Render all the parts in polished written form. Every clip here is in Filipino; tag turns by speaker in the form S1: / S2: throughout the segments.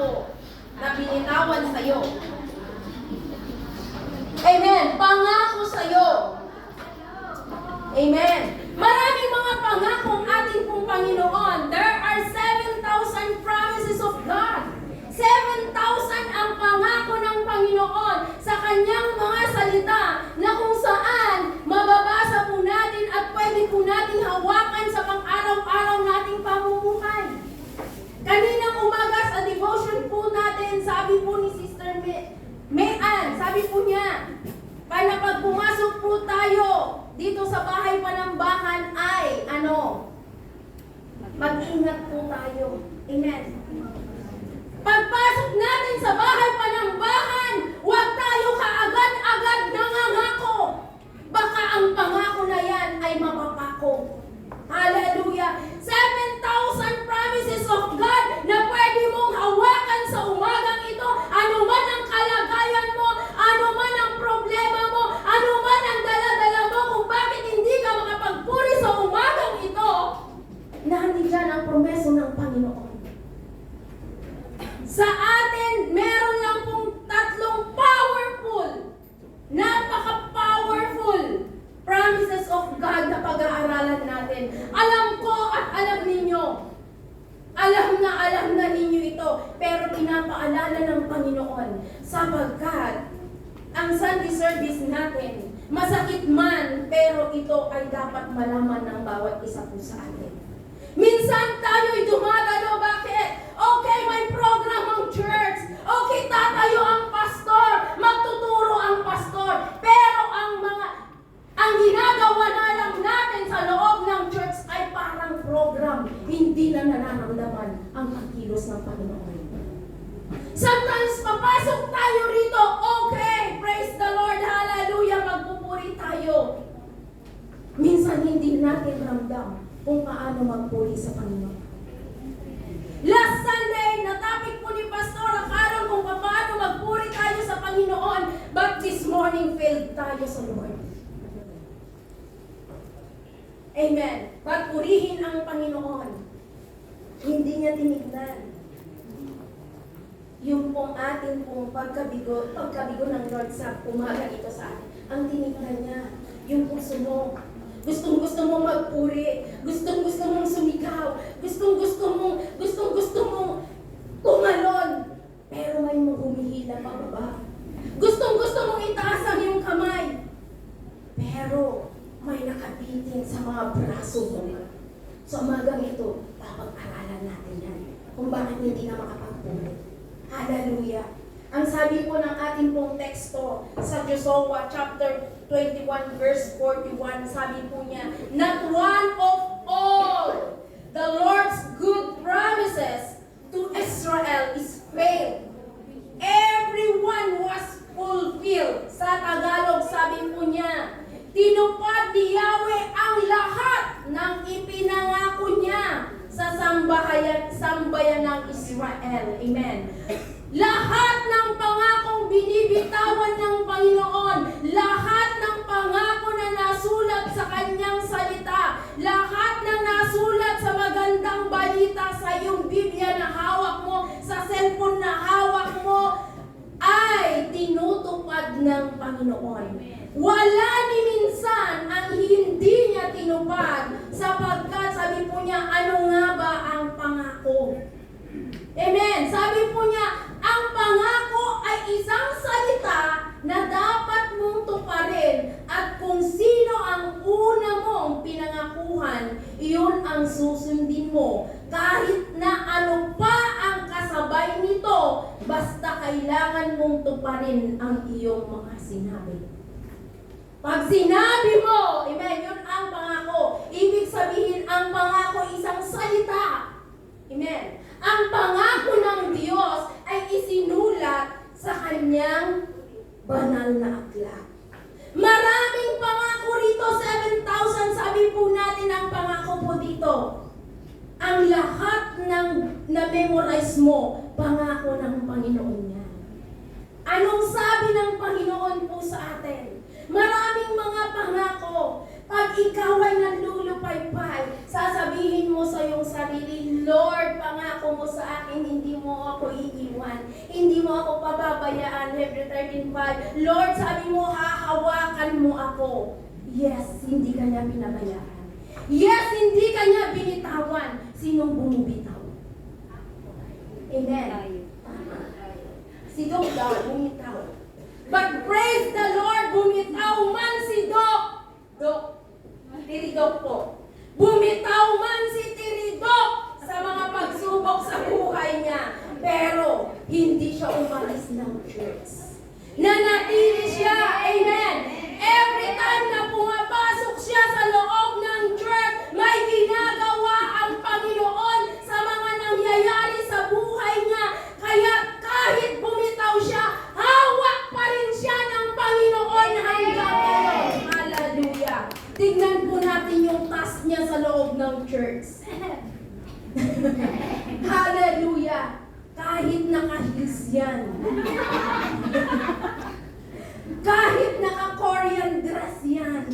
S1: pangako na binitawan sa'yo. Amen. Pangako sa'yo. Amen. Maraming mga pangako ang ating pong Panginoon. There are 7,000 promises of God. 7,000 ang pangako ng Panginoon sa kanyang mga salita na kung saan mababasa po natin at pwede po natin hawakan sa pang-araw-araw nating pamumuhay. Kaninang umaga sa devotion po natin, sabi po ni Sister Mayan, sabi po niya, pag pumasok po tayo dito sa bahay panambahan ay, mag-ingat po tayo. Amen. Pagpasok natin sa bahay panambahan, huwag tayo kaagad-agad nangangako. Baka ang pangako na yan ay mapapako. Hallelujah! 7,000 promises of God na pwede mong hawakan sa umagang ito. Ano man ang kalagayan mo, ano man ang problema mo, ano man ang dala-dala mo, kung bakit hindi ka makapagpuri sa umagang ito, nandiyan ang promeso ng Panginoon. Sa atin, meron lang pong tatlong powerful, napaka-powerful promises of God na pag-aaralan natin. Alam ko at alam ninyo, alam na ninyo ito, pero pinapaalala ng Panginoon sapagkat ang Sunday service natin, masakit man, pero ito ay dapat malaman ng bawat isa po sa atin. Minsan tayo'y dumadalo, bakit? Okay, may program ang church. Okay, tatayo ang pastor. Magtuturo ang pastor. Pero ang ginagawa na lang natin sa loob ng church ay parang program. Hindi na nararamdaman ang pagkilos ng Panginoon. Sometimes, papasok tayo rito. Okay, praise the Lord, hallelujah, magpupuri tayo. Minsan hindi natin ramdam kung paano magpuri sa Panginoon. Last Sunday, na-topic po ni Pastor Akaron kung paano magpuri tayo sa Panginoon. But this morning, failed tayo sa Lord. Amen. But purihin ang Panginoon. Hindi niya tinignan yung pong ating pong pagkabigo ng Lord sa umaga ito sa atin. Ang tinignan niya, yung puso mo. Gustong-gusto mong magpuri, gustong-gusto mong sumigaw, gustong-gusto mong tumalon, pero may humihila pa baba. Gustong-gusto mong itaas ang iyong kamay, pero may nakabitin sa mga braso mo. So umagang ito, papag-aralan natin yan kung bakit hindi ka makapagpuri. Hallelujah! Ang sabi po ng ating pong teksto sa Joshua chapter 21 verse 41, sabi po niya, not one of all the Lord's good promises to Israel is failed. Everyone was fulfilled. Sa Tagalog, sabi po niya, tinupad ni Yahweh ang lahat ng ipinangako niya sa sambayan ng Israel. Amen. Lahat ng pangakong binibitawan ng Panginoon, lahat ng pangako na nasulat sa kanyang salita, lahat na nasulat sa magandang balita sa iyong Biblia na hawak mo, sa cellphone na hawak mo, ay tinutupad ng Panginoon. Wala ni minsan ang hindi niya tinupad sapagkat sabi po niya, ano nga ba ang pangako? Amen. Sabi po niya, ang pangako ay isang salita na dapat mong tuparin at kung sino ang una mong pinangakuhan, iyon ang susundin mo. Kahit na ano pa ang kasabay nito, basta kailangan mong tuparin ang iyong mga sinabi. Pag sinabi mo, amen, yun ang pangako. Ibig sabihin, ang pangako isang salita. Amen. Ang pangako ng Diyos ay isinulat sa kanyang banal na aklat. Maraming pangako rito, 7,000, sabi po natin ang pangako po dito. Ang lahat ng na-memorize mo, pangako ng Panginoon niya. Anong sabi ng Panginoon po sa atin? Maraming mga pangako. Pag ikaw ay nandulupay-pay, sasabihin mo sa iyong sarili, Lord, pangako pangako mo sa akin, hindi mo ako iiwan. Hindi mo ako pababayaan. Hebrew 13:5. Lord, sabi mo, hahawakan mo ako. Yes, hindi ka niya pinabayaan. Yes, hindi ka niya binitawan. Sinong bumibitaw? Amen. Si Doc daw, bumitaw. But praise the Lord, bumitaw man si Doc. Tiridok po. Bumitaw man si Tiridok sa mga pagsubok sa buhay niya. Pero, hindi siya umalis ng church. Nanatili siya. Amen. Every time na pumapasok siya sa loob ng church, may ginagawa ang Panginoon sa mga nangyayari sa buhay niya. Kaya kahit bumitaw siya, hawak pa rin siya ng Panginoon hanggang ngayon. Hallelujah. Tignan po natin yung task niya sa loob ng church. Hallelujah. Kahit naka-heels yan. Kahit naka-Korean dress yan.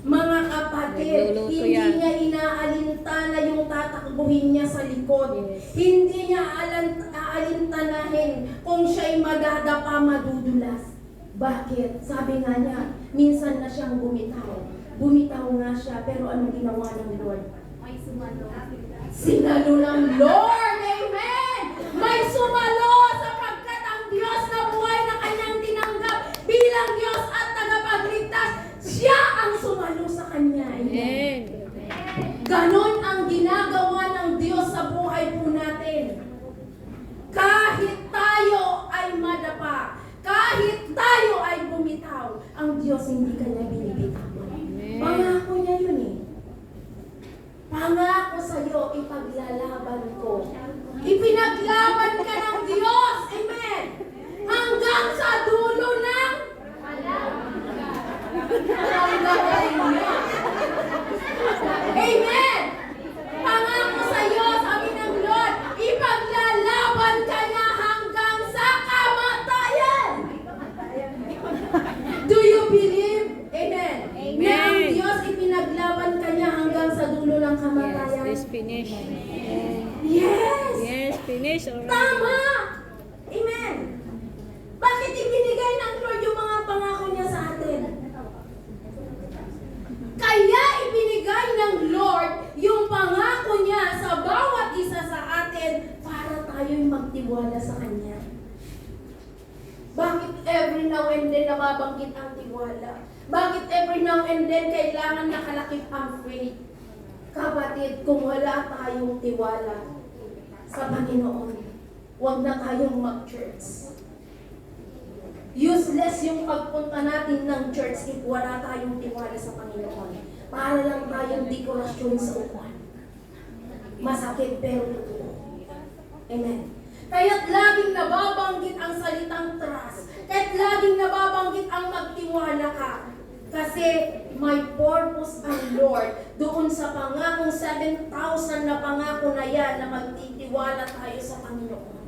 S1: Mga kapatid,
S2: Nagluluto
S1: hindi
S2: yan.
S1: niya inaalintana yung tatakbuhin niya sa likod. Hindi niya aalintanahin kung siya'y madadapa, madudulas. Bakit? Sabi nga niya, minsan na siyang bumitaw. Bumitaw nga siya, pero anong ginawa ng Lord?
S3: May sumalo.
S1: Sinalo ng Lord! Amen! May sumalo sapagkat ang Diyos na buhay na kanyang tinanggap bilang Diyos at tagapagligtas, siya ang sumalo sa kanya. Amen. Ganon ang ginagawa ng Diyos sa buhay po natin. Kahit tayo ay madapa, kahit tayo ay bumitaw, ang Diyos hindi kanya binibitawan. Pangako niya yun eh. Pangako sa'yo, ipaglalaban ko. Ipinaglaban ka ng Diyos. Amen. Hanggang sa dulo ng hallelujah. Amen. Pangako sa'yo, sabi ng Lord, ipaglalaban ka niya hanggang sa kamatayan. Do you believe? Amen. Na ang Diyos ipinaglaban ka niya hanggang sa dulo ng kamatayan.
S2: Yes, finish.
S1: Yes!
S2: Yes, finish already.
S1: Tama! Amen! Bakit ibinigay ng Lord yung mga pangako niya sa atin? Kaya ibinigay ng Lord yung pangako niya sa bawat isa sa atin para tayo'y magtiwala sa Kanya. Bakit every now and then nababanggit ang tiwala? Bakit every now and then kailangan nakalakip ang faith? Kapatid, kung wala tayong tiwala sa Panginoon, huwag na tayong mag-church. Useless yung pagpunta natin ng church if wala tayong tiwala sa Panginoon. Para lang tayong dekorasyon sa upuan. Masakit pero totoo. Amen. Kaya't laging nababanggit ang salitang trust. Kaya't laging nababanggit ang magtiwala ka. Kasi may purpose ang Lord doon sa pangakong 7,000 na pangako na yan na magtitiwala tayo sa Panginoon.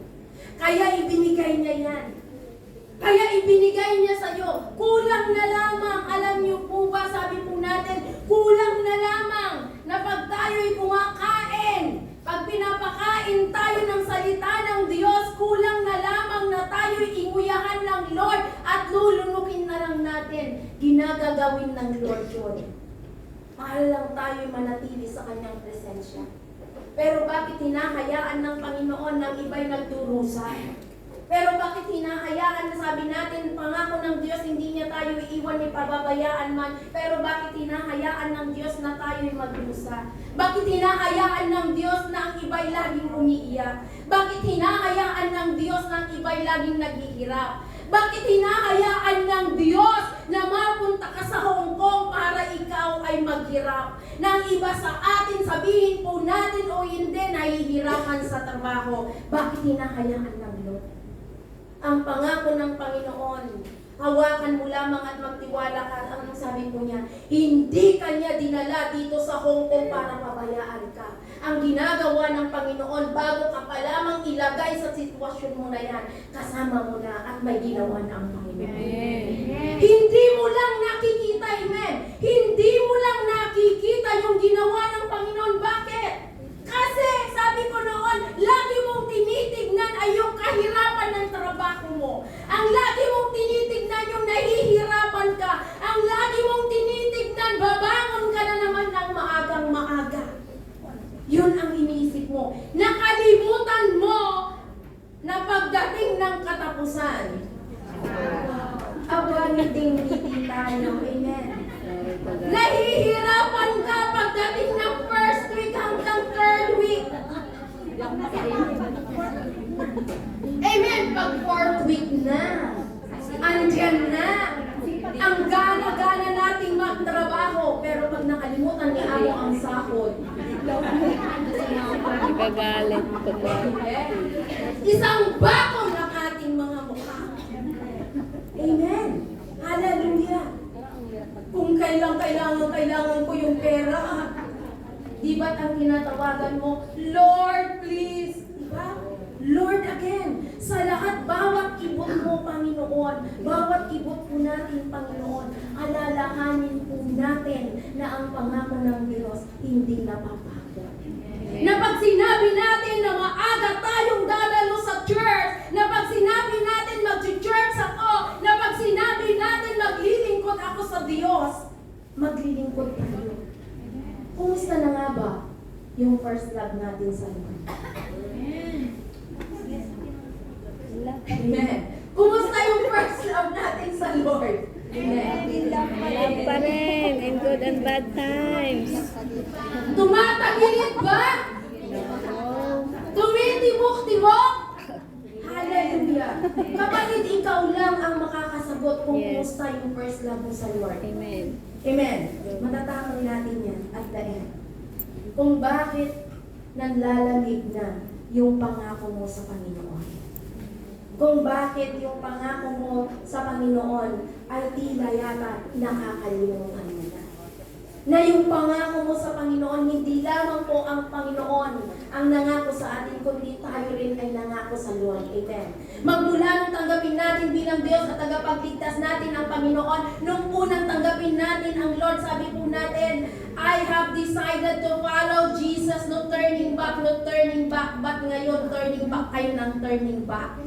S1: Kaya ibinigay niya yan. Kaya ibinigay niya sa iyo. Kulang na lamang. Alam niyo po ba, sabi po natin, kulang na lamang na pag tayo'y kumakain, pag pinapakain tayo ng salita ng Diyos, kulang na lamang na tayo'y inguyahan ng Lord at lulunukin na lang natin. Ginagagawin ng Lord yun. Para lang tayo'y manatili sa Kanyang presensya. Pero bakit hinahayaan ng Panginoon ng iba'y nagdurusa? Pero bakit hinahayaan na sabi natin, pangako ng Diyos, hindi niya tayo iiwan ni pababayaan man. Pero bakit hinahayaan ng Diyos na tayo'y magdusa? Bakit hinahayaan ng Diyos na ang iba'y laging umiiyak? Bakit hinahayaan ng Diyos na ang iba'y laging naghihirap? Bakit hinahayaan ng Diyos na mapunta ka sa Hong Kong para ikaw ay maghirap? Nang iba sa atin, sabihin po natin o hindi, nahihirapan sa trabaho. Bakit hinahayaan ng Lord? Ang pangako ng Panginoon, hawakan mo lamang at magtiwala ka. Ang sabi po niya, hindi kanya dinala dito sa Hong Kong para pabayaan ka. Ang ginagawa ng Panginoon, bago ka pa lamang ilagay sa sitwasyon mo na yan, kasama mo na at may ginawa na ang Panginoon.
S2: Amen.
S1: Hindi mo lang nakikita, amen. Hindi mo lang nakikita yung ginawa ng Panginoon. Bakit? Kasi, sabi ko noon, lagi iniisip mo. Nakalimutan mo na pagdating ng katapusan, ngiti tayo. Amen. Nahihirapan ka pagdating ng first week hanggang third week. Amen. Pag fourth week na, andyan na. Ang gana-gana nating magtrabaho, pero pag nakalimutan ni Amo ang sahod,
S2: Gagalit ko ba?
S1: isang bakong ng ating mga mukha. Amen. Hallelujah. Kung kailangan ko yung pera, di ba't ang tinatawagan mo, Lord, please? Diba? Lord again, sa lahat, bawat kibot mo, Panginoon, bawat kibot po natin, Panginoon, alalahanin po natin na ang pangako ng Diyos hindi napapago. Na pag sinabi natin na maaga tayong dadalo sa church, na pag sinabi natin mag-church ako, na pag sinabi natin maglilingkod ako sa Diyos, maglilingkod tayo. Kumusta na nga ba yung first love natin sa Lord? Amen. Kumusta yung first love natin sa Lord? Amen.
S2: Love pa rin in good and bad times.
S1: Tumatagilid ba? Tumitibok-tibok? Hallelujah. Kapatid, ikaw lang ang makakasagot kung
S2: Yes.
S1: kumusta yung first love mo sa Lord.
S2: Amen.
S1: Amen. Matatakang natin yan at the end. Kung bakit nanlalamig na yung pangako mo sa Panginoon. Kung bakit yung pangako mo sa Panginoon ay tila yata nakakalimutan mo na. Na yung pangako mo sa Panginoon, hindi lamang po ang Panginoon ang nangako sa atin, kundi tayo rin ay nangako sa Lord. Amen. Magmula nung tanggapin natin bilang Diyos at tagapagligtas natin ang Panginoon, nung unang tanggapin natin ang Lord, sabi po natin, I have decided to follow Jesus, no turning back, no turning back. Ba't ngayon turning back kayo ng turning back?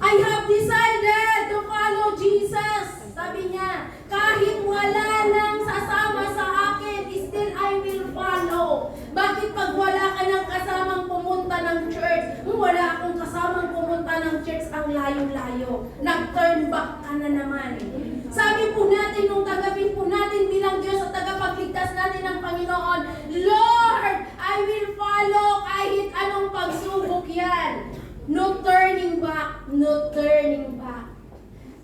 S1: I have decided to follow Jesus. Sabi niya, kahit wala nang sasama sa akin, still I will follow. Bakit pag wala ka nang kasamang pumunta ng church, wala akong kasamang pumunta ng church, ang layo-layo, nag-turn back ka na naman. Sabi po natin, nung tagapin po natin bilang Diyos at tagapagligtas natin ng Panginoon, Lord, I will follow kahit anong pagsubok yan. No turning back, no turning back.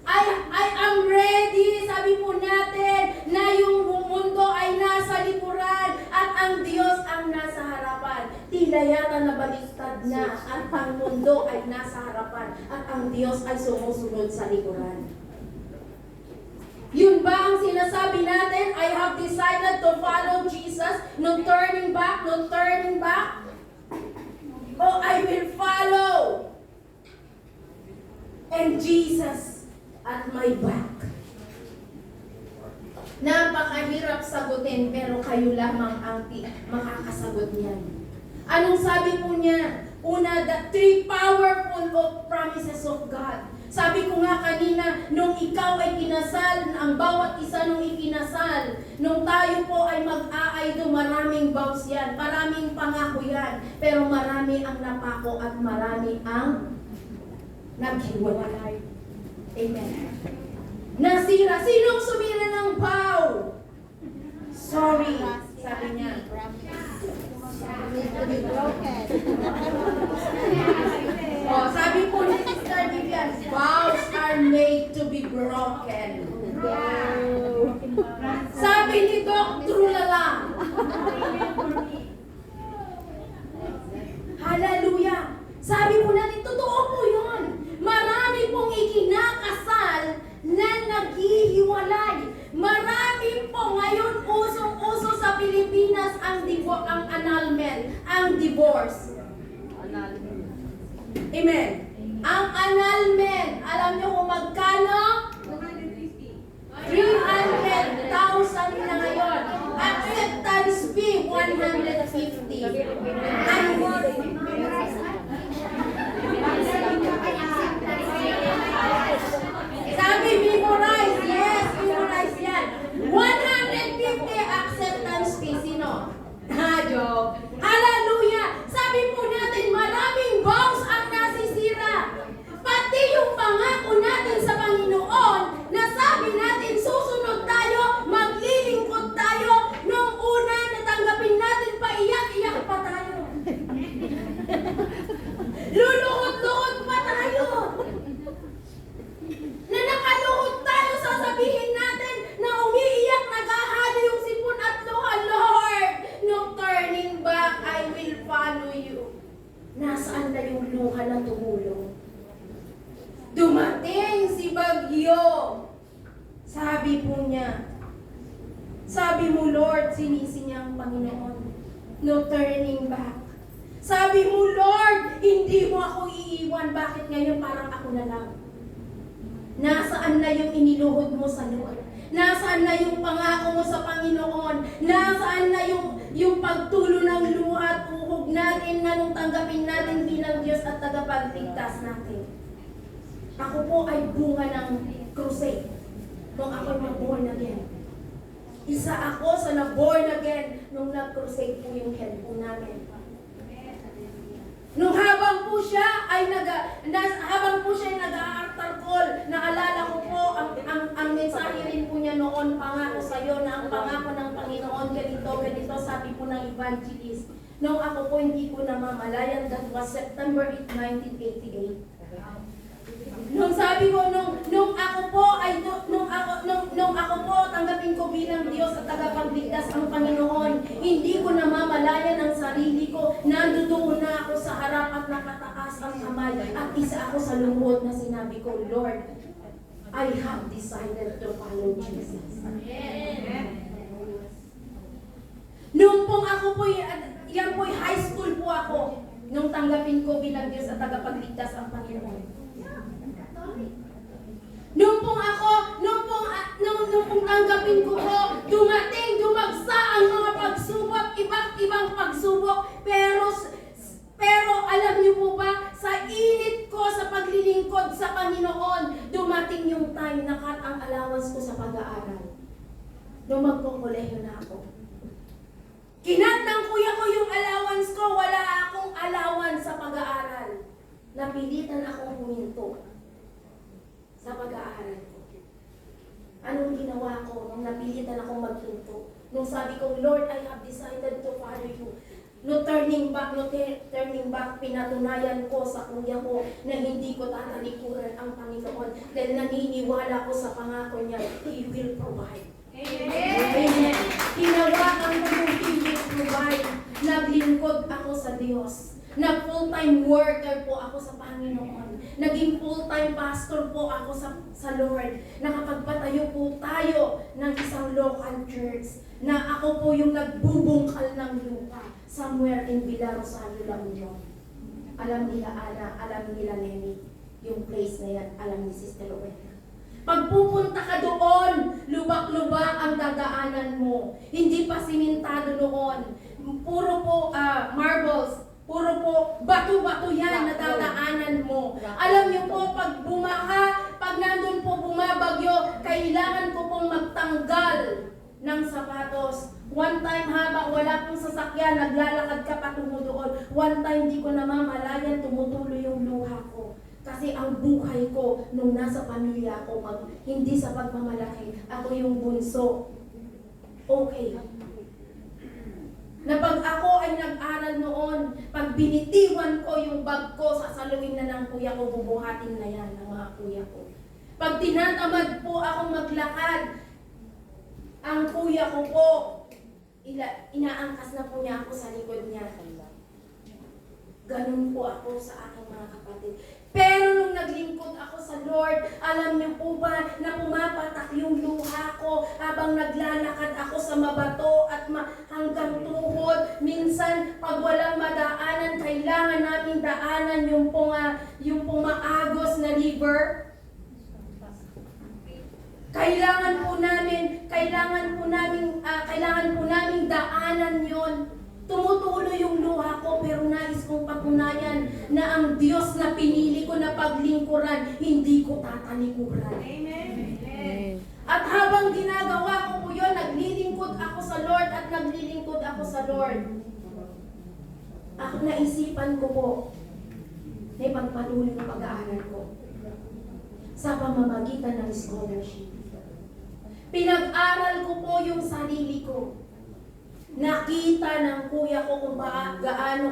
S1: I am ready, sabi po natin, na yung mundo ay nasa likuran at ang Diyos ang nasa harapan. Tila yata nabaliktad na at ang mundo ay nasa harapan at ang Diyos ay sumusunod sa likuran. Yun ba ang sinasabi natin? I have decided to follow Jesus, no turning back, no turning back. Oh, I will follow. And Jesus at my back. Napakahirap sagutin, pero kayo lamang ang makakasagot niyan. Anong sabi po niya? Una, the three powerful of promises of God. Sabi ko nga kanina, nung ikaw ay kinasal, ang bawat isa nung ikinasal, nung tayo po ay mag-aaydo, maraming vows yan, maraming pangako yan, pero marami ang napako at marami ang naghiwalay. Amen. Nasira. Sinong sumira ng vow? Sorry, sabi niya. Oh, sabi po ni Sister Vivian, vows are made to be broken. Sabi ni Doc Trulala. Hallelujah. Sabi po natin, totoo po yun. Marami pong ikinakasal na naghihiwalay. Marami po ngayon usong-uso sa Pilipinas ang annulment, ang divorce. Amen. Ang annulment, alam niyo kung magkano? 300,000 na ngayon. Acceptance fee, 150. Sabi, memorize. Yes, memorize yan. 150 acceptance fee. Sino? Ha, will follow you. Nasaan na yung luha na tumulong? Dumating si Bagyo. Sabi po niya, sabi mo, Lord, sinisi niya ang Panginoon. No turning back. Sabi mo, Lord, hindi mo ako iiwan. Bakit ngayon parang ako na lang? Nasaan na yung iniluhod mo sa Lord? Nasaan na yung pangako mo sa Panginoon? Nasaan na yung pagtulo ng luha at uhog natin na nung tanggapin natin bilang Diyos at tagapagligtas natin? Ako po ay bunga ng crusade nung ako'y mag-born again. Isa ako sa na-born again nung nag-crusade po yung head po namin. Nung habang po siya ay nag-aaltar call, naalala ko po ang mensahe rin po niya noon, pangako sa iyo na ang pangako ng Panginoon ganito, sabi po ng evangelist. Nung ako po hindi ko namamalayan, that was September 8, 1988. Nung sabi ko, nung ako po tanggapin ko bilang Diyos at tagapagligtas ang Panginoon, hindi ko namamalayan ang sarili ko. Nandoon na ako sa harap at nakataas ang kamay at isa ako sa lungkot na sinabi ko, Lord, I have decided to follow Jesus. Nung pong ako po, yan po high school po ako, nung tanggapin ko bilang Diyos at tagapagligtas ang Panginoon. Nung pong tanggapin ko po, dumagsa ang mga pagsubok, iba't ibang pagsubok, pero alam niyo po ba, sa init ko sa paglilingkod sa Panginoon, dumating yung time na cut ang allowance ko sa pag-aaral. Nung magkukuleyo na ako. Kinat ng kuya ko yung allowance ko, wala akong allowance sa pag-aaral. Napilitan akong huminto sa pag-aaral ko. Anong ginawa ko nung napilitan akong maghinto? Nung sabi ko, Lord, I have decided to follow you. No turning back, pinatunayan ko sa kuya ko na hindi ko tatalikuran ang Panginoon dahil naniniwala ko sa pangako niya, He will provide. Amen. Hinawakan ko yung He will provide. Naglingkod ako sa Diyos. Nag-full-time worker po ako sa Panginoon. Naging full-time pastor po ako sa Lord. Nakapagpatayo po tayo ng isang local church na ako po yung nagbubungkal ng lupa somewhere in Villa Rosario, La Union. Alam nila Ana, alam nila Nemi, yung place na yan, alam ni Sister Rowena. Pag pupunta ka doon, lubak-lubak ang dadaanan mo. Hindi pa simentado noon. Puro po marbles. Puro po, bato-bato yan na dadaanan mo. Alam niyo po, pag bumaha, pag nandun po bumabagyo, kailangan ko pong magtanggal ng sapatos. One time habang wala pong sasakyan, naglalakad ka patungo doon. One time di ko namamalayan, tumutuloy yung luha ko. Kasi ang buhay ko nung nasa pamilya ko, hindi sa pagmamalaki, ako yung bunso. Okay. Na pag ako ay nag-aral noon, pag binitiwan ko yung bag ko, sasaluin na ng kuya ko, bubuhatin na yan ng mga kuya ko. Pag tinatamad po akong maglakad, ang kuya ko po, inaangkas na po niya ako sa likod niya. Ganun po ako sa aking mga kapatid. Pero nung naglingkod ako sa Lord, alam niyo po ba na pumapatak yung luha ko habang naglalakad ako sa mabato at hanggang tuhod. Minsan, pag walang madaanan, kailangan namin daanan yung maagos na river. Kailangan po namin daanan yon. Tumutulo yung luha ko, pero nais kong patunayan na ang Diyos na pinili ko na paglingkuran, hindi ko tatalikuran. Amen. At habang ginagawa ko po yun, naglilingkod ako sa Lord at naglilingkod ako sa Lord. Ako naisipan ko po na ipagpatuloy ng pag-aaral ko sa pamamagitan ng scholarship. Pinag-aral ko po yung sarili ko. Nakita ng kuya ko kung gaano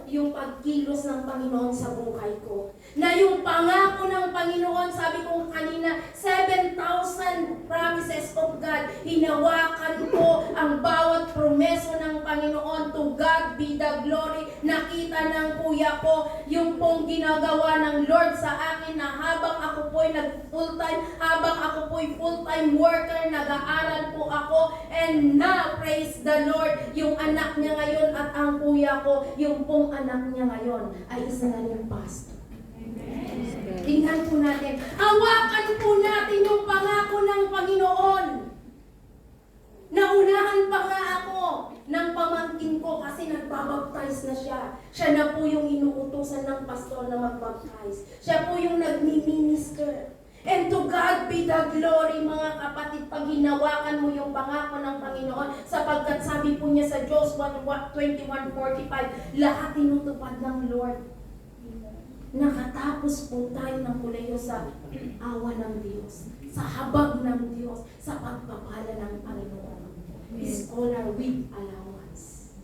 S1: yung pagkilos ng Panginoon sa buhay ko. Na yung pangako ng Panginoon, sabi ko kanina, 7,000 promises of God, hinawakan ko ang bawat promeso ng Panginoon to God be the glory. Nakita ng kuya ko yung pong ginagawa ng Lord sa akin na habang ako po'y nag-full-time, habang ako po'y full-time worker, nag-aaral po ako, and now, praise the Lord, yung anak niya ngayon at ang kuya ko, yung pong anak niya ngayon ay isa na rin pastor. Tingnan po natin. Hawakan po natin yung pangako ng Panginoon. Naunahan pa nga ako ng pamangkin ko kasi nagbabaptize na siya. Siya na po yung inuutusan ng pastor na magbaptize. Siya po yung nagmi-minister. And to God be the glory, mga kapatid, pag hinawakan mo yung pangako ng Panginoon, sapagkat sabi po niya sa Joshua 21:45, lahat tinutupad ng Lord. Nakatapos po tayo ng kuleyo sa awa ng Diyos, sa habag ng Diyos, sa pagpapala ng Panginoon. Scholar with allowance.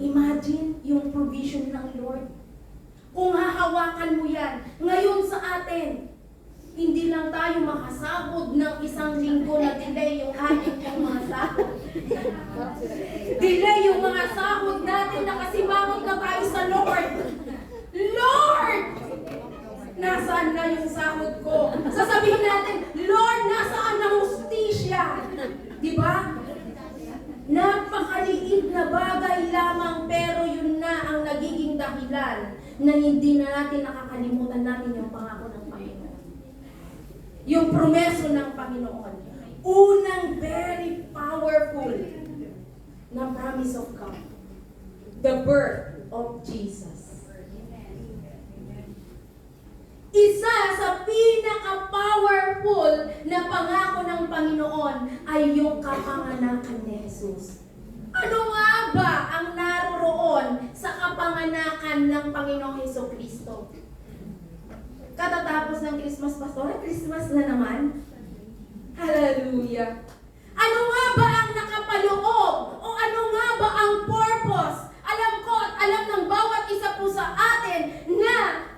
S1: Imagine yung provision ng Lord. Kung hahawakan mo yan, ngayon sa atin, hindi lang tayo makasahod ng isang linggo na delay yung ating mga sahod. Delay yung mga sahod natin na kasimangot na tayo sa Lord. Lord! Nasaan na yung sahod ko? Sasabihin natin, Lord, nasaan ang hustisya? Diba? Napakaliit na bagay lamang pero yun na ang nagiging dahilan na hindi na natin nakakalimutan natin yung pangako ng Panginoon. Yung promeso ng Panginoon. Unang very powerful na promise of God. The birth of Jesus. Isa sa pinaka-powerful na pangako ng Panginoon ay yung kapanganakan ni Jesus. Ano nga ba ang naroroon sa kapanganakan ng Panginoong Jesucristo? Katatapos ng Christmas, Pastor, Christmas na naman. Hallelujah! Ano nga ba ang nakapaloob? O ano nga ba ang purpose? Alam ko at alam ng bawat isa po sa atin na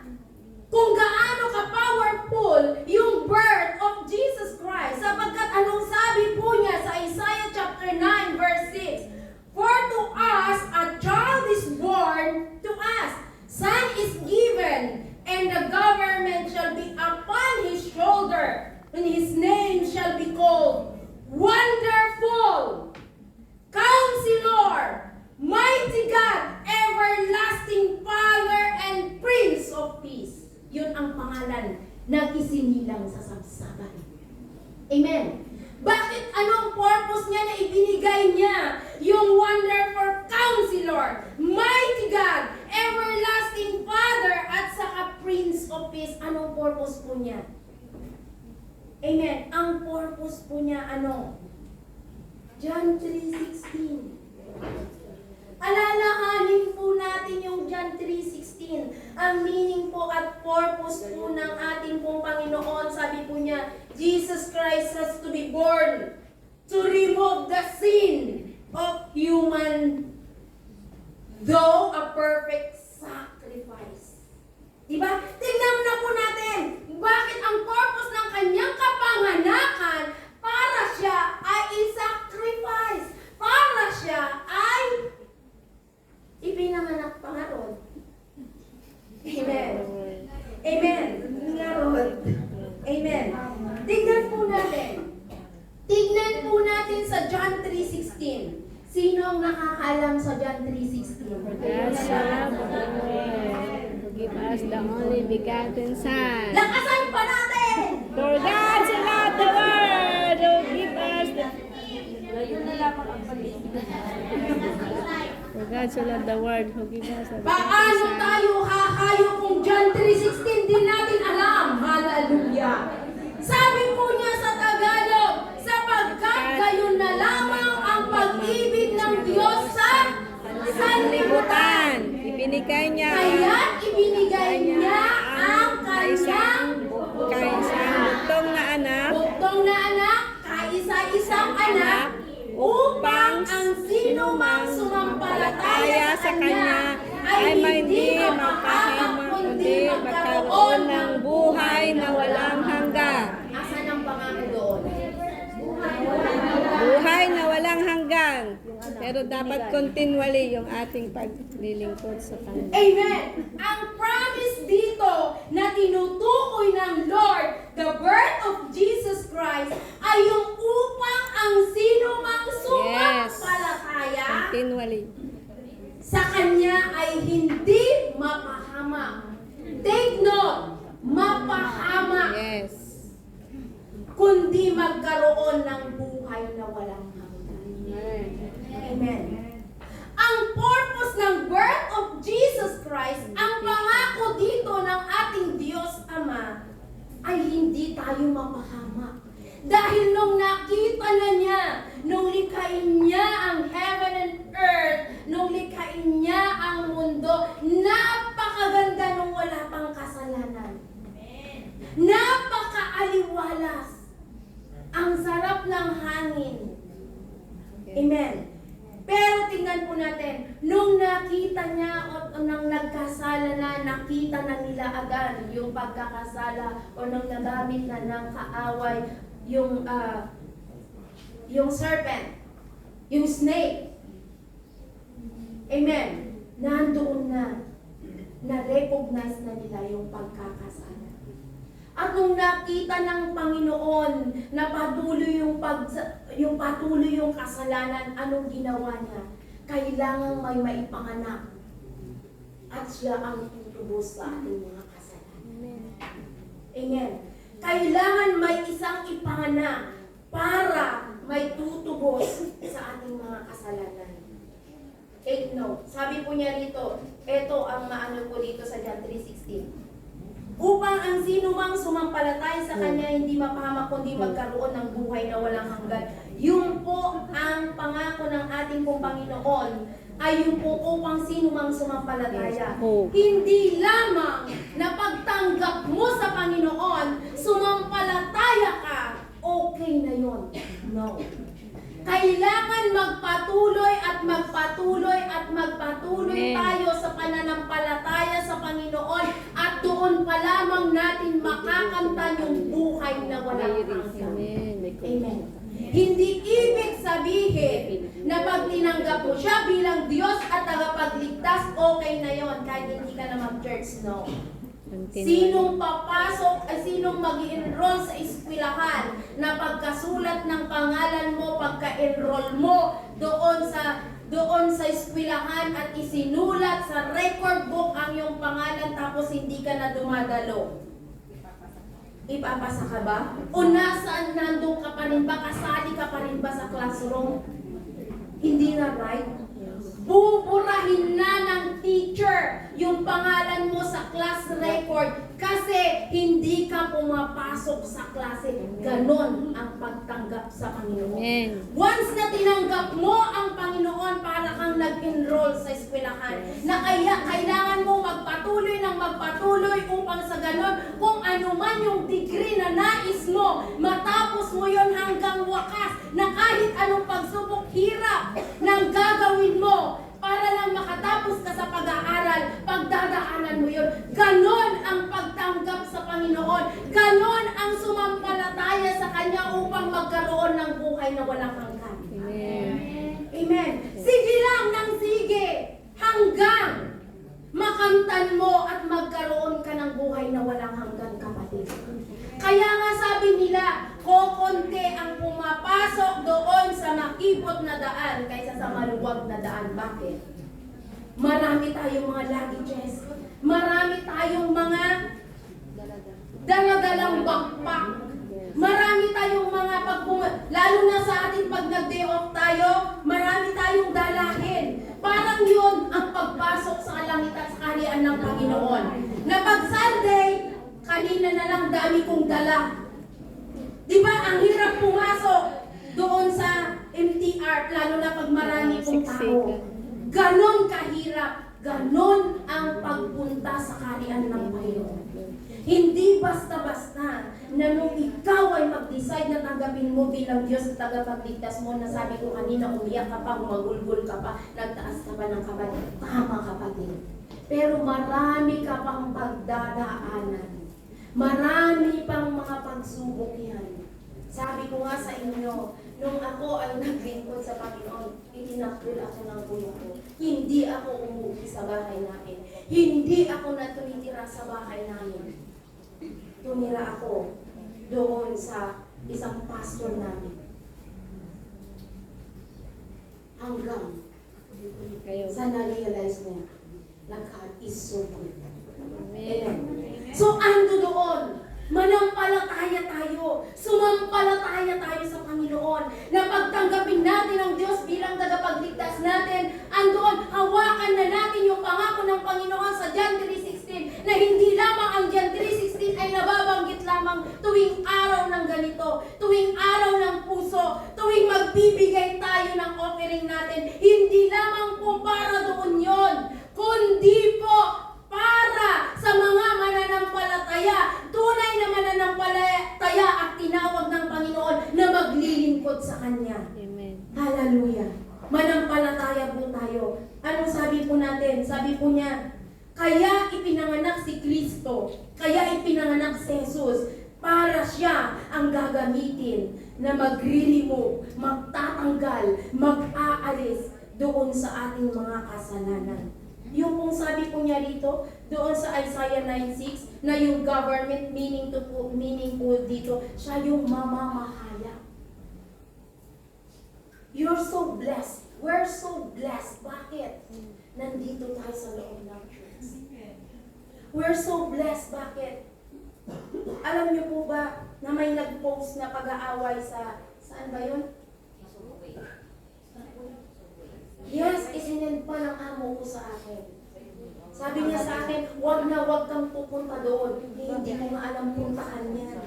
S1: kung gaano ka-powerful yung birth of Jesus Christ. Sapagkat anong sabi po niya sa Isaiah chapter 9 verse 6? For to us a child is born, to us son is given, and the government shall be upon his shoulder, and his name shall be called Wonderful, Counselor, Mighty God, Everlasting Father, and Prince of Peace. Yun ang pangalan na isinilang sa sabsaban. Amen. Bakit anong purpose niya na ibinigay niya yung Wonderful Counselor, Mighty God, Everlasting Father, at saka Prince of Peace? Anong purpose po niya? Amen. Ang purpose po niya ano? John 3:16. Alalahanin po natin yung John 3:16. Ang meaning po at purpose po ng ating pong Panginoon, sabi po niya, Jesus Christ has to be born to remove the sin of human, though a perfect sacrifice. Diba? Tingnan na po natin, bakit ang purpose ng kanyang kapanganakan para siya ay i-sacrifice, para siya ay ipinanganak pa nga ron. Amen. Amen. Nga ron. Amen. Tignan po natin. Tignan po natin sa John 3:16. Sino ang nakakalam sa John 3:16?
S2: Yes, Forgive us the only begotten Son.
S1: Lakasan pa natin!
S2: For God so loved the world, who give us the... For God so loved the world, who give us the
S1: Paano tayo hahayo kung John 3:16 din natin alam? Hallelujah! Sabi po niya sa Tagalog, sapagkat gayon na lamang ang pag-ibig ng Diyos sa sanlibutan.
S2: Ibinigay niya
S1: Kaya't ibinigay niya ang kanyang
S2: buktong na anak
S1: kaisa-isang anak, upang ang sinumang sumampalataya sa Kanya ay hindi mapahamak kundi magkaroon ng buhay na walang hanggan. Asan ang pangako doon?
S2: Buhay na walang hanggan. Pero dapat continually yung ating paglilingkod sa Panginoon.
S1: Amen! Ang promise dito na tinutukoy ng Lord, the birth of Jesus Christ, ay yung upang ang sino mang sumampalataya
S2: Continually.
S1: sa Kanya ay hindi mapahamak. Take note, mapahamak,
S2: Yes.
S1: kundi magkaroon ng buhay na walang hanggan. Amen. Ang purpose ng birth of Jesus Christ, ang pangako dito ng ating Diyos Ama, ay hindi tayo mapahamak. Dahil nung nakita na niya, nung likhain niya ang heaven and earth, nung likhain niya ang mundo, napakaganda nung wala pang kasalanan. Napakaaliwalas. Ang sarap ng hangin. Amen. Pero tingnan po natin, nung nakita niya o nang nagkasala na, nakita na nila agad yung pagkakasala o nung nagamit na ng kaaway, yung serpent, yung snake. Amen. Nandoon na-recognize na nila yung pagkakasala. At nung nakita ng Panginoon na patuloy yung kasalanan, anong ginawa niya? Kailangan may maipanganak. At siya ang tutubos sa ating mga kasalanan. Amen. Kailangan may isang ipanganak para may tutubos sa ating mga kasalanan. Take note. Sabi po niya rito, ito ang maano po dito sa John 3:16. Upang ang sino mang sumampalatay sa Kanya hindi mapahamak kundi magkaroon ng buhay na walang hanggan. Yung po ang pangako ng ating pong Panginoon ay yung po upang sino mang sumampalataya. Hindi lamang na pagtanggap mo sa Panginoon, sumampalataya ka, okay na yon. No. Kailangan magpatuloy at magpatuloy at magpatuloy tayo sa pananampalataya sa Panginoon at doon pa lamang natin makakanta yung buhay na walang hanggan. Amen. Hindi ibig sabihin na pag tinanggap mo siya bilang Diyos at tagapagligtas, okay na yon kahit hindi ka na mag-church. No. Sinong papasok ay sinong mag-i-enroll sa eskwelahan na pagkasulat ng pangalan mo, pagka-enroll mo doon sa eskwelahan at isinulat sa record book ang iyong pangalan tapos hindi ka na dumadalo. Ipapasa ka ba? O nasaan nandun ka pa rin ba? Kasali ka pa rin ba sa classroom? Hindi na right? Buburahin na ng teacher yung pangalan mo sa class record kasi hindi ka pumapasok sa klase. Ganon ang pagtanggap sa Panginoon.
S2: Amen.
S1: Once na tinanggap mo ang Panginoon, para kang nag-enroll sa eskwelahan, na kailangan mo magpatuloy ng magpatuloy upang sa ganon, kung ano man yung degree na nais mo, matapos mo yon hanggang wakas, na kahit anong pagsubok, hirap ng gagawin mo, para lang makatapos ka sa pag-aaral, pagdadaanan mo yun. Ganon ang pagtanggap sa Panginoon. Ganon ang sumampalataya sa Kanya upang magkaroon ng buhay na walang hanggan.
S2: Amen.
S1: Amen. Sige lang ng sige hanggang makamtan mo at magkaroon ka ng buhay na walang hanggan, kapatid. Kaya nga sabi nila, kokonti ang pumapasok doon sa makipot na daan kaysa sa maluwag na daan. Bakit? Marami tayong mga luggages. Marami tayong mga daladalang backpack. Marami tayong mga lalo na sa atin pag nag-day off tayo, marami tayong dalahin. Parang yun ang pagpasok sa kalangitan sa kaharian ng Panginoon. Na pag Sunday, kanina na lang dami kong dala. Di ba ang hirap pumasok doon sa MTR, lalo na pag marami pong tao. Ganon kahirap, ganon ang pagpunta sa kaharian ng Panginoon. Hindi basta-basta na nung ikaw ay mag-decide na tanggapin mo bilang Diyos at tagapagligtas mo, na sabi ko kanina, umiyak ka pa, umagulgul ka pa, nagtaas ka pa ng kamay. Tama, kapatid. Pero marami ka pang pagdadaanan. Marami pang mga pagsubok yan. Sabi ko nga sa inyo, nung ako ay naglingkod sa Panginoon, itinakbil ako ng gulo ko. Hindi ako umuwi sa bahay namin. Hindi ako tumitira sa bahay namin. Tumira ako doon sa isang pastor namin. Hanggang
S2: Kayo.
S1: sa na-realize niya na God is so good.
S2: Amen.
S1: Amen. So, ando doon. Manampalataya tayo. Sumampalataya tayo sa Panginoon. Na pagtanggapin natin ang Diyos bilang tagapagligtas natin. Andoon, hawakan na natin yung pangako ng Panginoon sa John 3:16 na hindi lamang ang John 3:16 ay nababanggit lamang tuwing araw ng ganito, tuwing araw ng puso, tuwing magbibigay tayo ng offering natin. Hindi lamang po para doon yon, kundi po para sa mga mananampalataya, tunay na mananampalataya at tinawag ng Panginoon na maglilingkod sa Kanya.
S2: Amen.
S1: Hallelujah. Manampalataya po tayo. Ano sabi po natin? Sabi po niya, kaya ipinanganak si Kristo, kaya ipinanganak si Jesus, para siya ang gagamitin na mag-remove, magtatanggal, mag-aalis doon sa ating mga kasalanan. Yung kung sabi po niya dito, doon sa Isaiah 9:6, na yung government meaning po dito, siya yung mamamahala. You're so blessed. We're so blessed. Bakit? Nandito tayo sa loob ng church. We're so blessed. Bakit? Alam niyo po ba na may nag-post na pag-aaway saan ba yun? Yes, isinend pa ng amo ko sa akin. Sabi niya sa akin, wag kang pupunta doon. Hindi ko nga alam puntahan niya.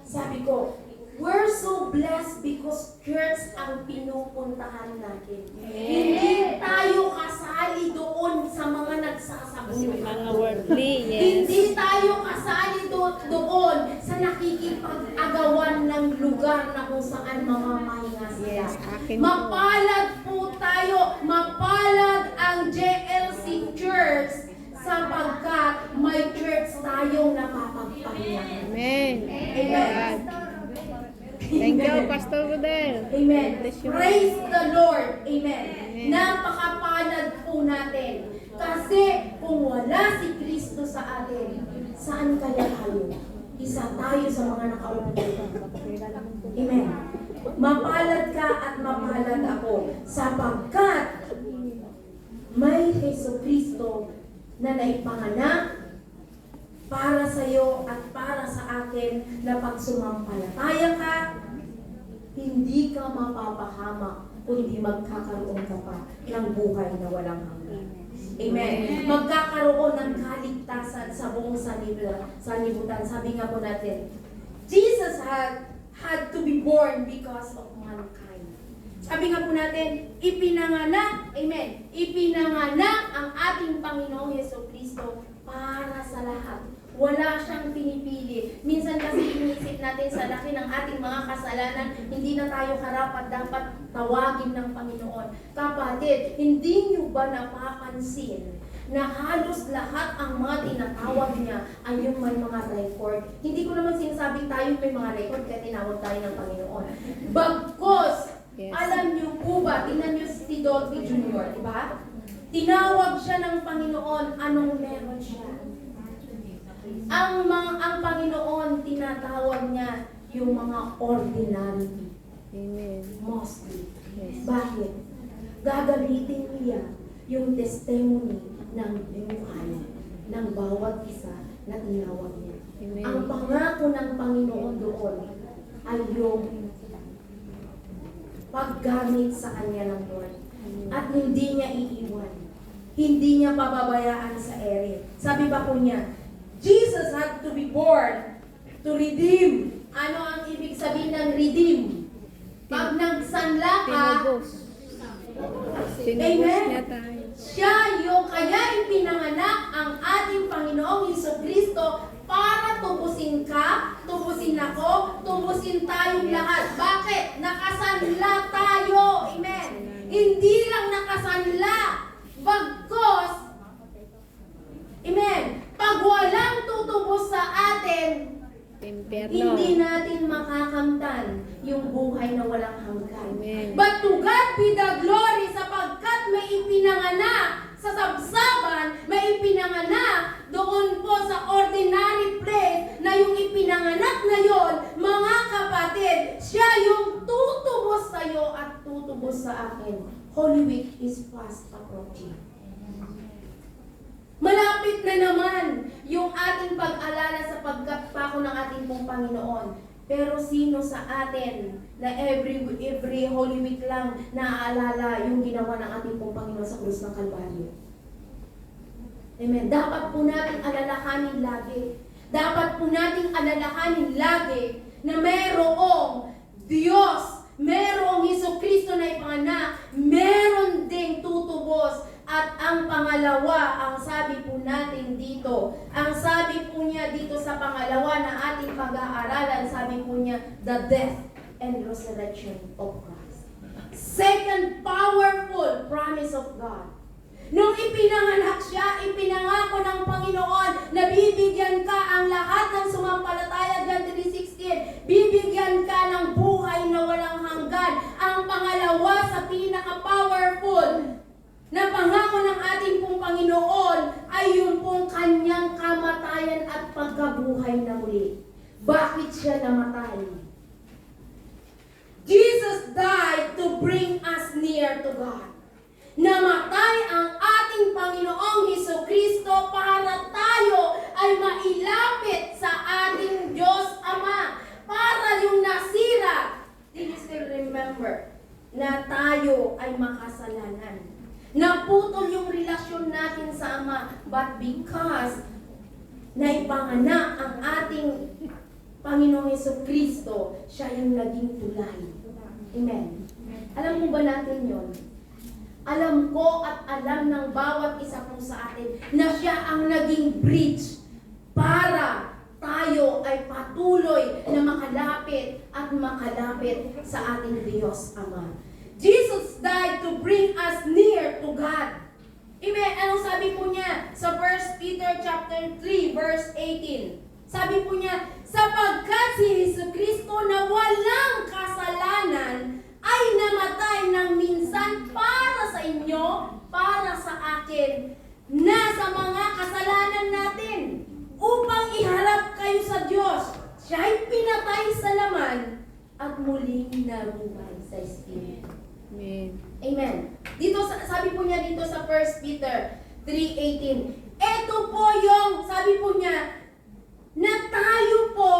S1: Sabi ko, we're so blessed because church ang pinupuntahan natin. Hindi tayo kasali doon sa mga nagsasabi.
S2: Mga worldly, yes.
S1: Hindi tayo kasali doon sa nakikipag-agawan ng lugar na kung saan mamamahinga sila.
S2: Yes, akin po.
S1: Mapalad po tayo, mapalad ang JLC Church sapagkat may church tayong napapagpahinga.
S2: Amen.
S1: Amen.
S2: Thank you, Pastor Rodel.
S1: Amen.
S2: Bless you.
S1: Praise the Lord. Amen.
S2: Amen.
S1: Napakapalad po natin. Kasi kung wala si Kristo sa atin, saan kaya tayo? Isa tayo sa mga nakaupo. Amen. Mapalad ka at mapalad ako sapagkat may Hesus Kristo na naipanganak para sa iyo at para sa akin na pag sumampalataya ka, hindi ka mapapahamak kundi magkakaroon ka pa ng buhay na walang hanggan. Amen. Magkakaroon ng kaligtasan sa buong sanlibutan. Sabi nga po natin, Jesus had to be born because of mankind. Sabi nga po natin, ipinanganak, amen, ipinanganak ang ating Panginoong Jesucristo para sa lahat. Wala siyang pinipili. Minsan kasi iniisip natin sa laki ng ating mga kasalanan, hindi na tayo karapat dapat tawagin ng Panginoon. Kapatid, hindi niyo ba napapansin na halos lahat ang mga tinatawag niya ay yung may mga record? Hindi ko naman sinasabing tayo may mga record kaya tinawag tayo ng Panginoon. Bagkos,
S2: Yes.
S1: alam niyo po ba, tingnan niyo si Dolphy Jr., di ba? Tinawag siya ng Panginoon, anong meron siya? Ang Panginoon, tinatawag niya yung mga ordinary.
S2: Amen.
S1: Mostly.
S2: Yes.
S1: Bakit? Gagamitin niya yung testimony ng buhay ng bawat isa na tinawag niya.
S2: Amen.
S1: Ang pangako ng Panginoon doon ay yung paggamit sa kanya ng Lord. At hindi niya iiwan. Hindi niya pababayaan sa ere. Sabi pa po niya, Jesus had to be born to redeem. Ano ang ibig sabihin ng redeem? Pag nagsanla ka,
S2: Tinubos. Tinubos
S1: Amen.
S2: niya tayo.
S1: siya yung kaya ipinanganak ang ating Panginoong Jesucristo para tubusin ka, tubusin ako, tubusin tayong lahat. Bakit? Nakasanla tayo. Amen. Hindi lang nakasanla. Bagkos, amen, pag walang tutubos sa atin,
S2: Impyerno.
S1: hindi natin makakamtan yung buhay na walang hanggan.
S2: Amen.
S1: But to God be the glory sapagkat may ipinanganak sa sabsaban, may ipinanganak doon po sa ordinary place na yung ipinanganak na yon, mga kapatid, siya yung tutubos sa iyo at tutubos sa akin. Holy Week is fast approaching. Malapit na naman yung ating pag-alala sa pagkapako ng ating pong Panginoon. Pero sino sa atin na every Holy Week lang naaalala yung ginawa ng ating pong Panginoon sa krus ng Kalbaryo? Amen. Dapat po natin alalahanin lagi. Dapat po natin alalahanin lagi na mayroong Diyos, mayroong Jesucristo na ipanganak, meron ding tutubos. At ang pangalawa, ang sabi po natin dito, ang sabi po niya dito sa pangalawa na ating pag-aaralan, sabi po niya, the death and resurrection of Christ. Second powerful promise of God. Nung ipinanganak siya, ipinangako ng Panginoon na bibigyan ka ang lahat ng sumampalataya, John 3:16, bibigyan ka ng buhay na walang hanggan. Ang pangalawa sa pinaka-powerful na pangako ng ating pong Panginoon ay yung pong kanyang kamatayan at pagkabuhay na muli. Bakit siya namatay? Jesus died to bring us near to God. Namatay ang ating Panginoong Jesucristo para tayo ay mailapit sa ating Diyos Ama. Para yung nasira, do you still remember na tayo ay makasalanan? Naputol yung relasyon natin sa Ama, but because naipanganak ang ating Panginoong Jesucristo, siya yung naging tulay. Amen. Alam mo ba natin yon? Alam ko at alam ng bawat isa po sa atin na siya ang naging bridge para tayo ay patuloy na makalapit at makalapit sa ating Diyos Ama. Jesus died to bring us near to God. Amen. Anong sabi po niya sa 1 Peter chapter 3 verse 18? Sabi po niya, sapagkat si Jesucristo na walang kasalanan ay namatay ng minsan para sa inyo, para sa akin, na sa mga kasalanan natin, upang iharap kayo sa Diyos. Siya ay pinatay sa laman at muling nabuhay sa Espiritu.
S2: Amen.
S1: Amen. Dito sabi po niya dito sa 1 Peter 3:18. Ito po yung sabi po niya na tayo po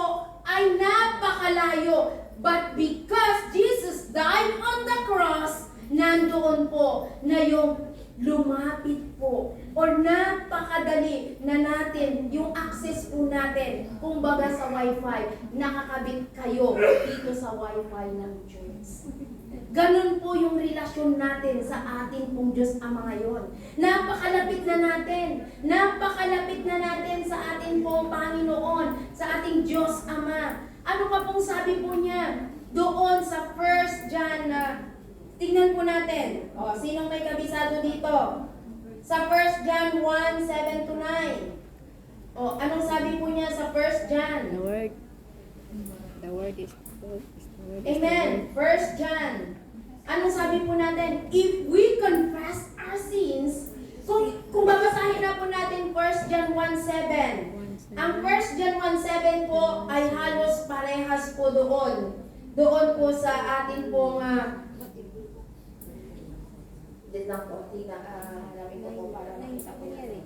S1: ay napakalayo, but because Jesus died on the cross, nandoon po na yung lumapit po or napakadali na natin yung access po natin, kumbaga sa wifi, nakakabit kayo dito sa wifi ng church. Ganun po yung relasyon natin sa ating pong Diyos Ama ngayon. Napakalapit na natin. Napakalapit na natin sa ating pong Panginoon, sa ating Diyos Ama. Ano pa pong sabi po niya doon sa 1 John na tingnan po natin. O, sinong may kabisado dito? Sa 1 John 1:7 to 9. O, anong sabi po niya sa 1 John?
S2: The word is
S1: Amen. 1 John. Anong sabi po natin? If we confess our sins, kung babasahin na po natin 1 John 1:7. Ang 1 John 1:7 po ay halos parehas po doon. Doon po sa ating pong dito lang po, hanapin ko po para makita po natin.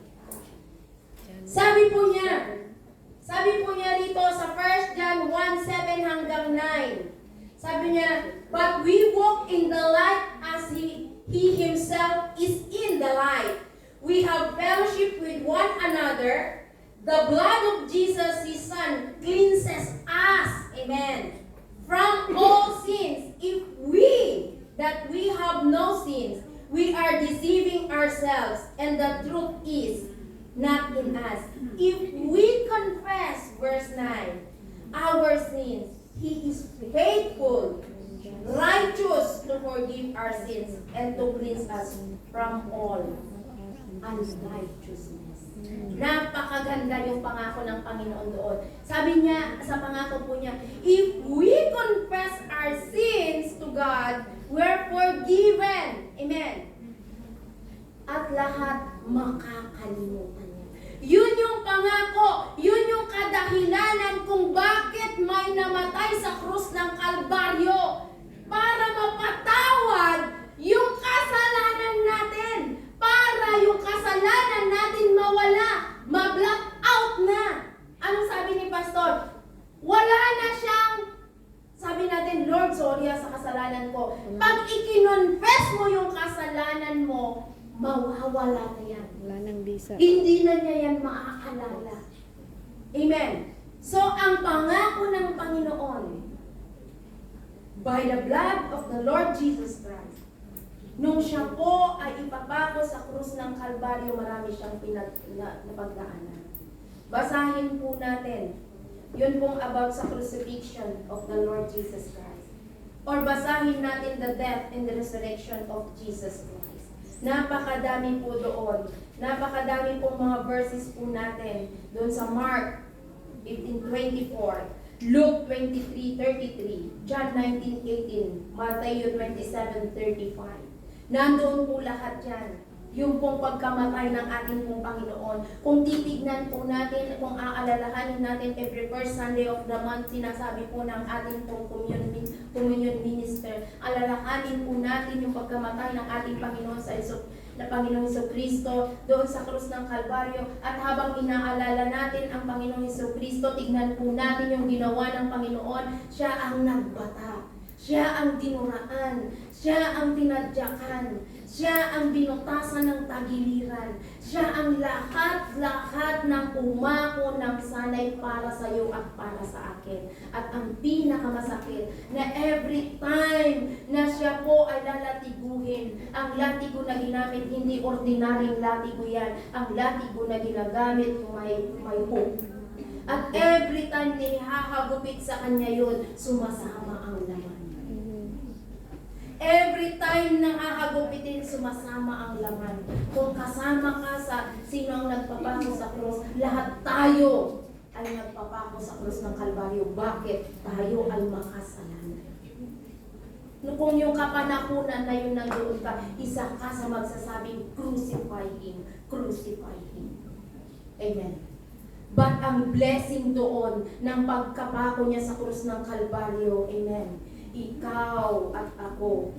S1: Sabi po niya dito sa 1 John 1:7 hanggang 9. Sabi niya, but we walk in the light as He Himself is in the light. We have fellowship with one another. The blood of Jesus, His Son, cleanses us. Amen. From all sins. If we have no sins, we are deceiving ourselves, and the truth is not in us. If we confess, verse 9, our sins, He is faithful, righteous to forgive our sins and to cleanse us from all unrighteousness. Napakaganda yung pangako ng Panginoon doon. Sabi niya, sa pangako po niya, if we confess our sins to God, we're forgiven. Amen. At lahat makakalimutan niya. Yun yung pangako, yun yung kadahilanan kung bakit may namatay sa krus ng Kalbaryo para mapatawad yung kasalanan natin. Para yung kasalanan natin mawala, ma-block out na. Anong sabi ni Pastor? Wala na siyang, sabi natin, Lord, sorry sa kasalanan ko. Pag ikinonfess mo yung kasalanan mo, mawawala na yan.
S2: Wala nang bisa.
S1: Hindi na niya yan maaalala. Amen. So, ang pangako ng Panginoon, by the blood of the Lord Jesus Christ, nung siya po ay ipapako sa krus ng Kalbaryo, marami siyang napagdaanan. Basahin po natin. Yun pong about sa crucifixion of the Lord Jesus Christ. Or basahin natin the death and the resurrection of Jesus Christ. Napakadami po doon. Napakadami pong mga verses po natin doon sa Mark 18:24. Luke 23:33, John 19:18, Matthew 27:35. Nandoon po lahat yan. Yung pong pagkamatay ng ating pong Panginoon. Kung titignan po natin, kung aalalahanin natin every first Sunday of the month, sinasabi po ng ating pong communion minister, alalahanin po natin yung pagkamatay ng ating Panginoon sa Panginoong Jesucristo doon sa krus ng Kalbaryo. At habang inaalala natin ang Panginoong Jesucristo, tignan po natin yung ginawa ng Panginoon. Siya ang nagbata. Siya ang dinuraan. Siya ang tinadyakan. Siya ang binutasan ng tagiliran. Siya ang lahat-lahat ng umako ng sanay para sa iyo at para sa akin. At ang pinakamasakit na every time na siya po ay lalatiguhin, ang latigo na ginamit, hindi ordinaryong latigo yan. Ang latigo na ginagamit may hope. At every time na ihahagupit sa kanya yun, sumasama ang laman. Every time na hahagupitin, sumasama ang laman. Kung kasama ka sa sino ang nagpapako sa krus, lahat tayo ay nagpapako sa krus ng Kalbaryo. Bakit? Tayo ay makasalanan. Kung yung kapanahunan na yun nandoon ka, isa ka sa magsasabing, crucify Him, crucify Him. Amen. But ang blessing doon ng pagkapako niya sa krus ng Kalbaryo, amen, ikaw at ako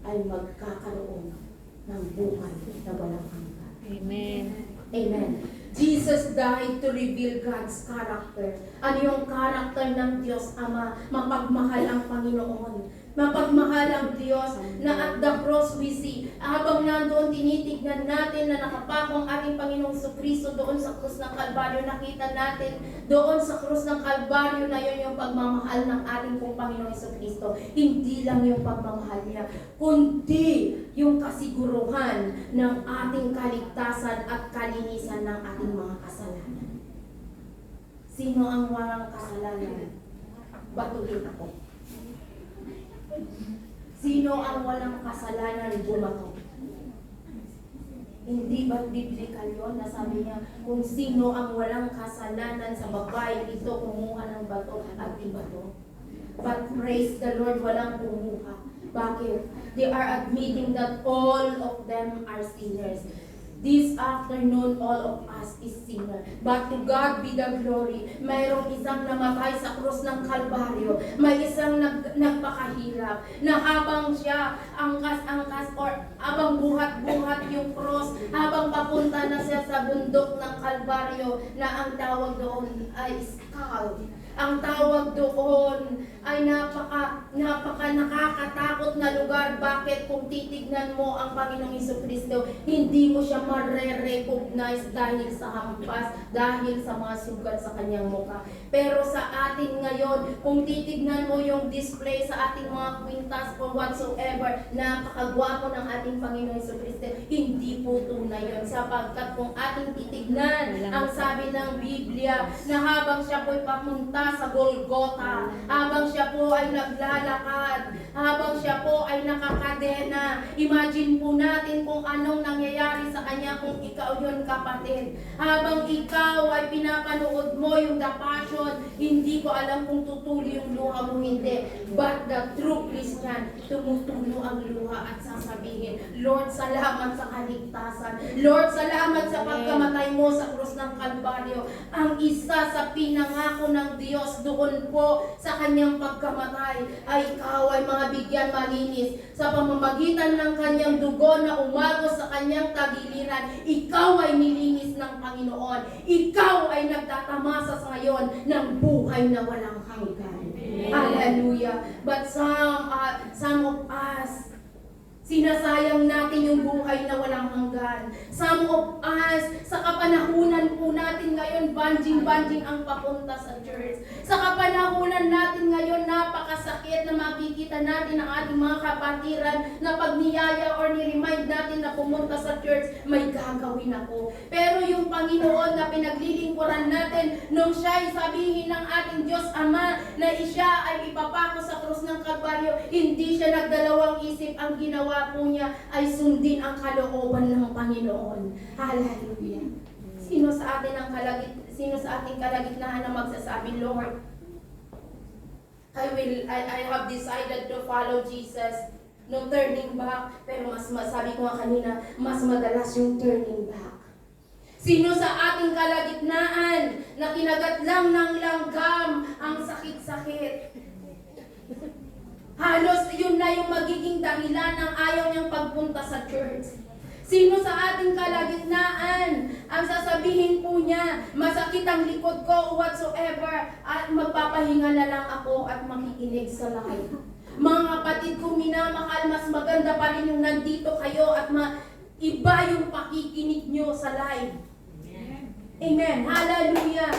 S1: ay magkakaroon ng buhay na walang hanggan.
S2: Amen.
S1: Amen. Jesus died to reveal God's character. Ano yung character ng Diyos Ama? Mapagmahal ang Panginoon. Mapagmahal ang Diyos na at the cross we see. Habang nandoon tinitignan natin na nakapakong ating Panginoong Jesucristo doon sa krus ng Kalbaryo, nakita natin doon sa krus ng Kalbaryo na yun yung pagmamahal ng ating pong Panginoong Jesucristo. Hindi lang yung pagmamahal niya, kundi yung kasiguruhan ng ating kaligtasan at kalinisan ng ating mga kasalanan. Sino ang walang kasalanan? Batuhin ako. Sino ang walang kasalanan? Bumato. Hindi ba biblical yun? Nasabi niya, kung sino ang walang kasalanan sa babae, ito kumuha ng bato at ibato. But praise the Lord, walang kumuha. Bakit? They are admitting that all of them are sinners. This afternoon, all of us is sinner. But to God be the glory. Mayroong isang namatay sa krus ng Kalbaryo. May isang nagpakahirap na habang siya angkas or habang buhat-buhat yung krus, habang papunta na siya sa bundok ng Kalbaryo na ang tawag doon ay skull. Ang tawag doon ay napaka nakakatakot na lugar. Bakit? Kung titignan mo ang Panginoong Jesucristo, hindi mo siya mare-recognize dahil sa hampas, dahil sa mga sugat sa kanyang mukha. Pero sa atin ngayon, kung titignan mo yung display sa ating mga kwintas or whatsoever, napakagwapo ng ating Panginoong Jesucristo, hindi po tunay na yon, sapagkat kung ating titignan ang sabi ng Biblia na habang siya po'y papunta sa Golgotha, habang siya po ay naglalakad, habang siya po ay nakakadena, imagine po natin kung anong nangyayari sa kanya kung ikaw yun, kapatid. Habang ikaw ay pinapanood mo yung The Passion, hindi ko alam kung tutuloy yung luha mo, hindi. But the true Christian, tumutulo ang luha at sasabihin, Lord, salamat sa kaligtasan. Lord, salamat sa pagkamatay mo sa krus ng Kalbaryo. Ang isa sa pinangako ng Diyos doon po sa kanyang pagkamatay ay ikaw ay mga bigyan malinis. Sa pamamagitan ng kanyang dugo na umagos sa kanyang tagiliran, ikaw ay nilinis ng Panginoon. Ikaw ay nagtatamasa sa ngayon ng buhay na walang hanggan. Hallelujah. But some of us, sinasayang natin yung buhay na walang hanggan. Some of us, sa kapanahunan po natin ngayon, banjing-banjing ang papunta sa church. Sa kapanahunan natin ngayon, napakasakit na makikita natin ang ating mga kapatiran na pag niyaya or ni-remind natin na pumunta sa church, may gagawin ako. Pero yung Panginoon na pinaglilingkuran natin, nung siya ay sabihin ng ating Diyos Ama na siya ay ipapako sa krus ng Kalbaryo, hindi siya nagdalawang isip. Ang ginawa po niya ay sundin ang kalooban ng Panginoon. Hallelujah. Sino sa ating kalagitnaan na magsasabi, Lord, I have decided to follow Jesus. No turning back. Pero sabi ko nga kanina, mas madalas yung turning back. Sino sa ating kalagitnaan na kinagat lang ng langgam ang sakit-sakit? Halos yun na yung magiging dahilan ng ayaw niyang pagpunta sa church. Sino sa ating kalagitnaan ang sasabihin po niya, masakit ang likod ko, whatsoever, at magpapahinga na lang ako at makikinig sa live. Mga kapatid ko minamahal, mas maganda pa rin yung nandito kayo at iba yung pakikinig nyo sa live. Amen. Hallelujah.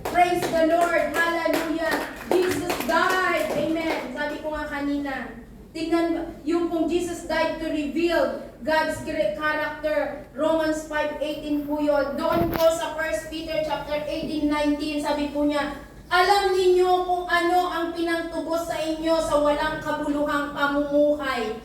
S1: Praise the Lord. Hallelujah. Jesus died. Amen. Sabi ko nga kanina, tingnan yung kung Jesus died to reveal God's great character. Romans 5:18 po yun. Doon po sa 1 Peter chapter 18:19, sabi po niya, alam ninyo kung ano ang pinangtubos sa inyo sa walang kabuluhang pamumuhay.